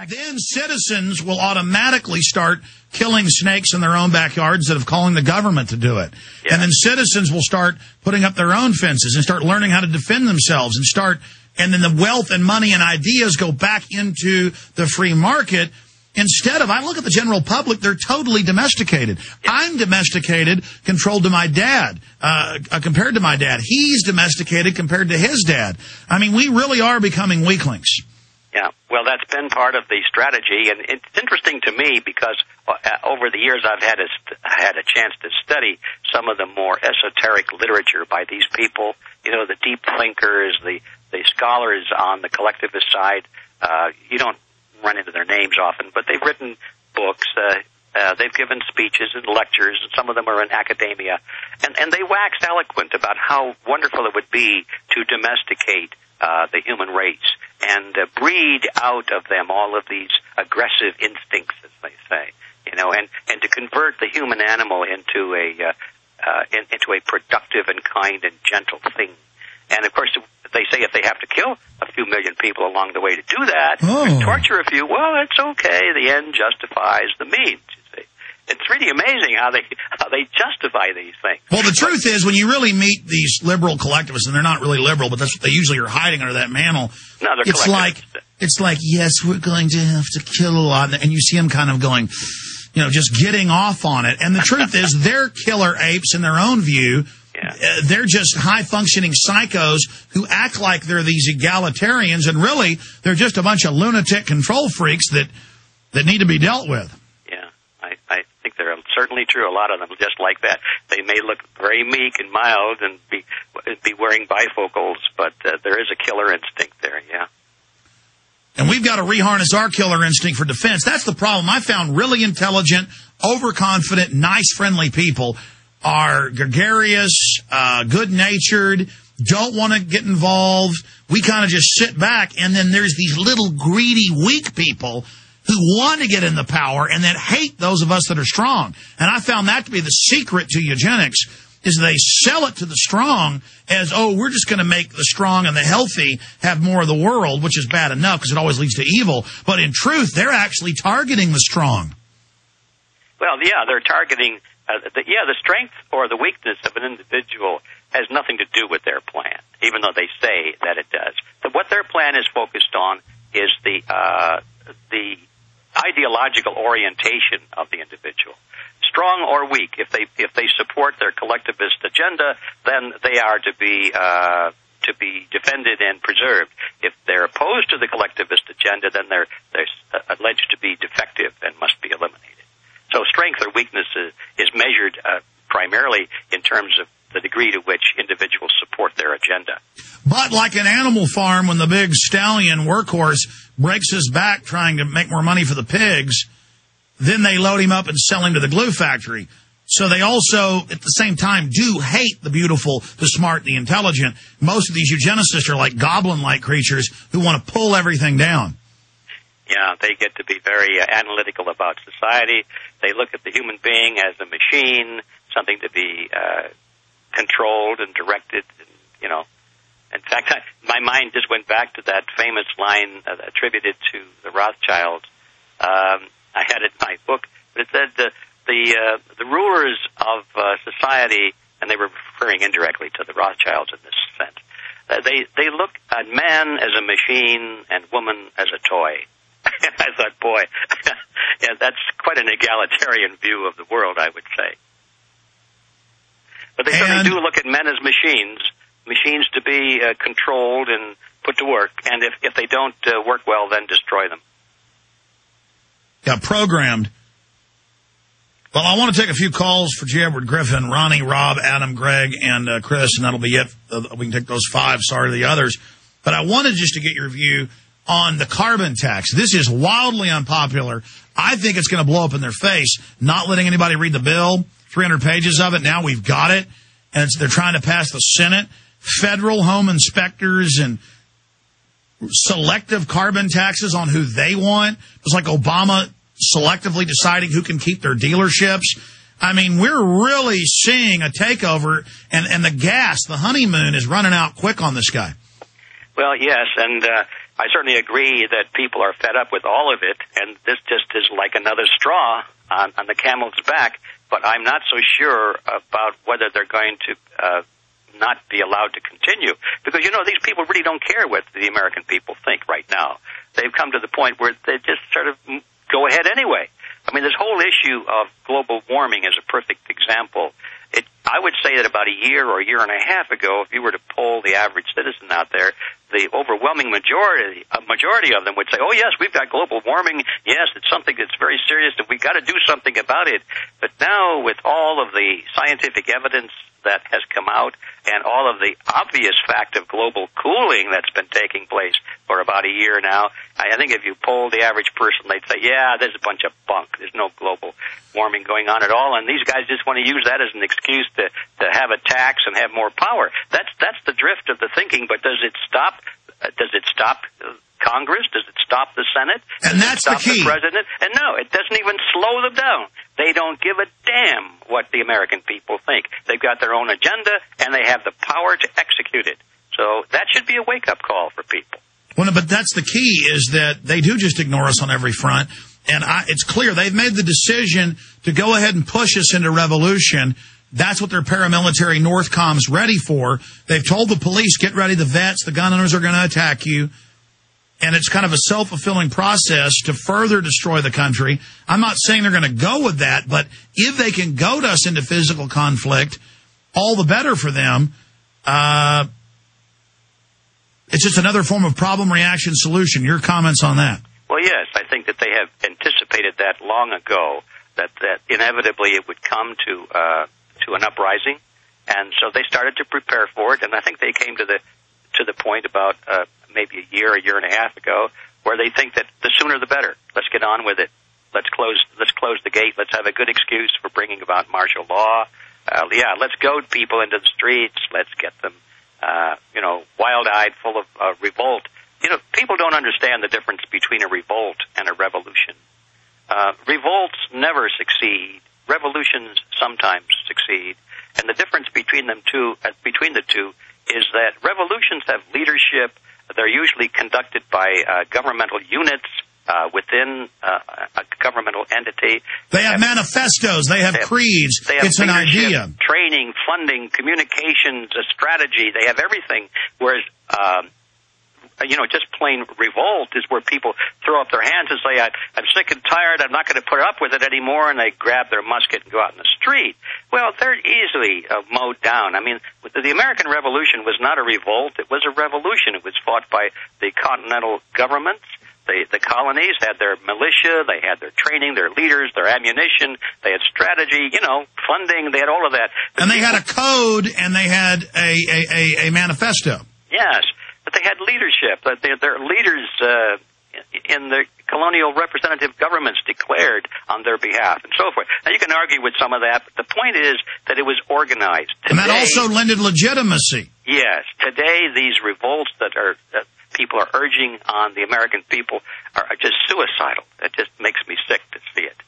then citizens will automatically start killing snakes in their own backyard instead of calling the government to do it. Yeah. And then citizens will start putting up their own fences and start learning how to defend themselves and then the wealth and money and ideas go back into the free market. Instead of, I look at the general public, they're totally domesticated. Yeah. I'm domesticated, controlled to my dad, compared to my dad. He's domesticated compared to his dad. I mean, we really are becoming weaklings. Yeah, well, that's been part of the strategy, and it's interesting to me because over the years I've had a chance to study some of the more esoteric literature by these people, you know, the deep thinkers, the scholars on the collectivist side. You don't run into their names often, but they've written books, they've given speeches and lectures, and some of them are in academia, and they waxed eloquent about how wonderful it would be to domesticate the human race and breed out of them all of these aggressive instincts, as they say, you know, and to convert the human animal into a productive and kind and gentle thing. And of course, they say if they have to kill a few million people along the way to do that, and torture a few, well, it's okay. The end justifies the means. You see, it's really amazing how they justify these things. Well, the truth is, when you really meet these liberal collectivists, and they're not really liberal, but that's what they usually are hiding under that mantle. No, they're it's like, yes, we're going to have to kill a lot, and you see them kind of going, you know, just getting off on it. And the truth is, they're killer apes in their own view. Yeah. They're just high-functioning psychos who act like they're these egalitarians, and really, they're just a bunch of lunatic control freaks that need to be dealt with. Yeah, I think they're certainly true. A lot of them just like that. They may look very meek and mild and be wearing bifocals, but there is a killer instinct there, yeah. And we've got to reharness our killer instinct for defense. That's the problem. I found really intelligent, overconfident, nice, friendly people are gregarious, good-natured, don't want to get involved. We kind of just sit back, and then there's these little greedy, weak people who want to get in the power and that hate those of us that are strong. And I found that to be the secret to eugenics, is they sell it to the strong as, oh, we're just going to make the strong and the healthy have more of the world, which is bad enough because it always leads to evil. But in truth, they're actually targeting the strong. Well, yeah, they're targeting... the strength or the weakness of an individual has nothing to do with their plan, even though they say that it does. But what their plan is focused on is the ideological orientation of the individual. Strong or weak, if they support their collectivist agenda, then they are to be defended and preserved. If they're opposed to the collectivist agenda, then they're alleged to be defective and must be eliminated. So strength or weakness is measured primarily in terms of the degree to which individuals support their agenda. But like an animal farm, when the big stallion workhorse breaks his back trying to make more money for the pigs, then they load him up and sell him to the glue factory. So they also, at the same time, do hate the beautiful, the smart, the intelligent. Most of these eugenicists are like goblin-like creatures who want to pull everything down. Yeah, they get to be very analytical about society. They look at the human being as a machine, something to be controlled and directed, and, you know. In fact, my mind just went back to that famous line attributed to the Rothschilds. I had it in my book, but it said the rulers of society, and they were referring indirectly to the Rothschilds in this sense, they look at man as a machine and woman as a toy. I thought, boy, yeah, that's quite an egalitarian view of the world, I would say. But they certainly do look at men as machines to be controlled and put to work, and if they don't work well, then destroy them. Yeah, programmed. Well, I want to take a few calls for G.Edward, Griffin, Ronnie, Rob, Adam, Greg, and Chris, and that'll be it. We can take those 5. Sorry to the others. But I wanted just to get your view on the carbon tax. This is wildly unpopular. I think it's going to blow up in their face, not letting anybody read the bill, 300 pages of it. Now we've got it, and they're trying to pass the Senate. Federal home inspectors and selective carbon taxes on who they want. It's like Obama selectively deciding who can keep their dealerships. I mean, we're really seeing a takeover, and the gas, the honeymoon, is running out quick on this guy. Well, yes, and I certainly agree that people are fed up with all of it, and this just is like another straw on the camel's back. But I'm not so sure about whether they're going to not be allowed to continue. Because, these people really don't care what the American people think right now. They've come to the point where they just sort of go ahead anyway. I mean, this whole issue of global warming is a perfect example. I would say that about a year or a year and a half ago, if you were to poll the average citizen out there, the overwhelming majority of them would say, oh, yes, we've got global warming. Yes, it's something that's very serious, and we've got to do something about it. But now, with all of the scientific evidence that has come out and all of the obvious fact of global cooling that's been taking place for about a year now, I think if you poll the average person, they'd say, yeah, there's a bunch of bunk. There's no global warming going on at all, and these guys just want to use that as an excuse to have a tax and have more power. That's the drift of the thinking, but does it stop Congress? Does it stop the Senate? And that's the key. The president? And no, it doesn't even slow them down. They don't give a damn what the American people think. They've got their own agenda, and they have the power to execute it. So that should be a wake-up call for people. Well, but that's the key, is that they do just ignore us on every front. And it's clear they've made the decision to go ahead and push us into revolution. That's what their paramilitary Northcom's ready for. They've told the police, get ready, the vets, the gun owners are going to attack you. And it's kind of a self-fulfilling process to further destroy the country. I'm not saying they're going to go with that, but if they can goad us into physical conflict, all the better for them. It's just another form of problem, reaction, solution. Your comments on that? Well, yes, I think that they have anticipated that long ago, that inevitably it would come to an uprising, and so they started to prepare for it. And I think they came to the point about maybe a year and a half ago, where they think that the sooner the better. Let's get on with it. Let's close the gate. Let's have a good excuse for bringing about martial law. Let's goad people into the streets. Let's get them, wild-eyed, full of revolt. People don't understand the difference between a revolt and a revolution. Revolts never succeed. Revolutions sometimes succeed. And the difference between the two is that revolutions have leadership. They're usually conducted by governmental units within a governmental entity. They have manifestos. They have creeds. They have it's an idea. Training, funding, communications, a strategy. They have everything. Whereas, just plain revolt is where people throw up their hands and say, I'm sick and tired, I'm not going to put up with it anymore, and they grab their musket and go out in the street. Well, they're easily mowed down. I mean, the American Revolution was not a revolt, it was a revolution. It was fought by the continental governments. The colonies had their militia, they had their training, their leaders, their ammunition, they had strategy, funding, they had all of that. And they had a code, and they had a manifesto. Yes. But they had leadership. Their leaders in the colonial representative governments declared on their behalf and so forth. Now, you can argue with some of that, but the point is that it was organized. Today, and that also lended legitimacy. Yes. Today, these revolts that people are urging on the American people are just suicidal. It just makes me sick to see it.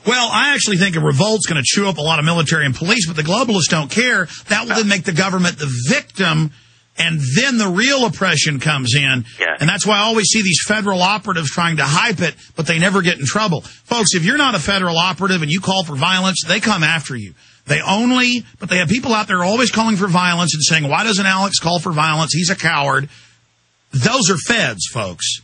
Well, I actually think a revolt's going to chew up a lot of military and police, but the globalists don't care. That will then make the government the victim, and then the real oppression comes in. Yes. And that's why I always see these federal operatives trying to hype it, but they never get in trouble. Folks, if you're not a federal operative and you call for violence, they come after you. But they have people out there always calling for violence and saying, why doesn't Alex call for violence? He's a coward. Those are feds, folks.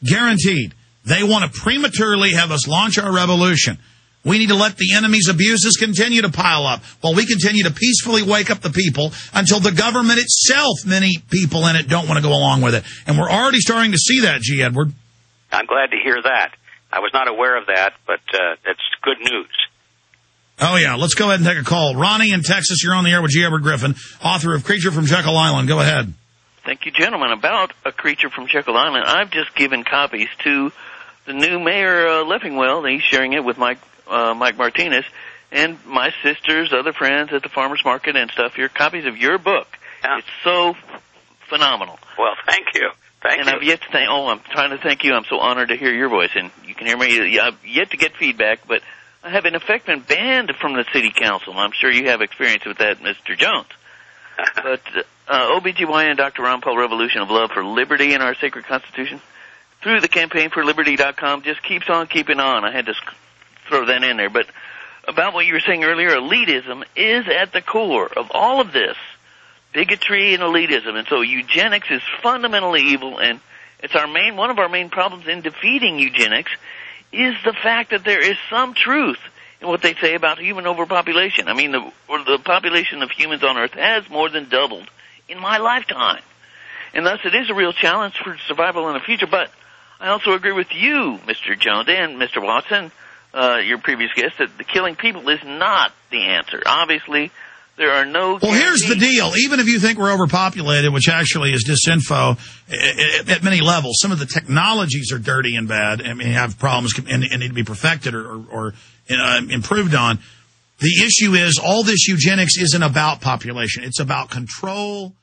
Guaranteed. They want to prematurely have us launch our revolution. We need to let the enemy's abuses continue to pile up while we continue to peacefully wake up the people until the government itself, many people in it, don't want to go along with it. And we're already starting to see that, G.Edward. I'm glad to hear that. I was not aware of that, but it's good news. Oh, yeah. Let's go ahead and take a call. Ronnie in Texas, you're on the air with G.Edward Griffin, author of Creature from Jekyll Island. Go ahead. Thank you, gentlemen. About A Creature from Jekyll Island, I've just given copies to the new mayor, Leffingwell. He's sharing it with Mike Martinez, and my sisters, other friends at the farmer's market and stuff. Your copies of your book. Yeah. It's so phenomenal. Well, thank you. Thank you. I've yet to thank. Oh, I'm trying to thank you. I'm so honored to hear your voice, and you can hear me. I've yet to get feedback, but I have in effect been banned from the city council. I'm sure you have experience with that, Mr. Jones. But OBGYN Dr. Ron Paul Revolution of Love for Liberty in Our Sacred Constitution, through the campaignforliberty.com, just keeps on keeping on. I had to throw that in there. But about what you were saying earlier, elitism is at the core of all of this. Bigotry and elitism. And so eugenics is fundamentally evil, and it's one of our main problems in defeating eugenics is the fact that there is some truth in what they say about human overpopulation. I mean, the population of humans on Earth has more than doubled in my lifetime. And thus it is a real challenge for survival in the future. But I also agree with you, Mr. Jones, and Mr. Watson, your previous guest, that the killing people is not the answer. Obviously, there are no guarantees. Well, here's the deal. Even if you think we're overpopulated, which actually is disinfo at many levels, some of the technologies are dirty and bad and have problems and need to be perfected or improved on. The issue is all this eugenics isn't about population. It's about control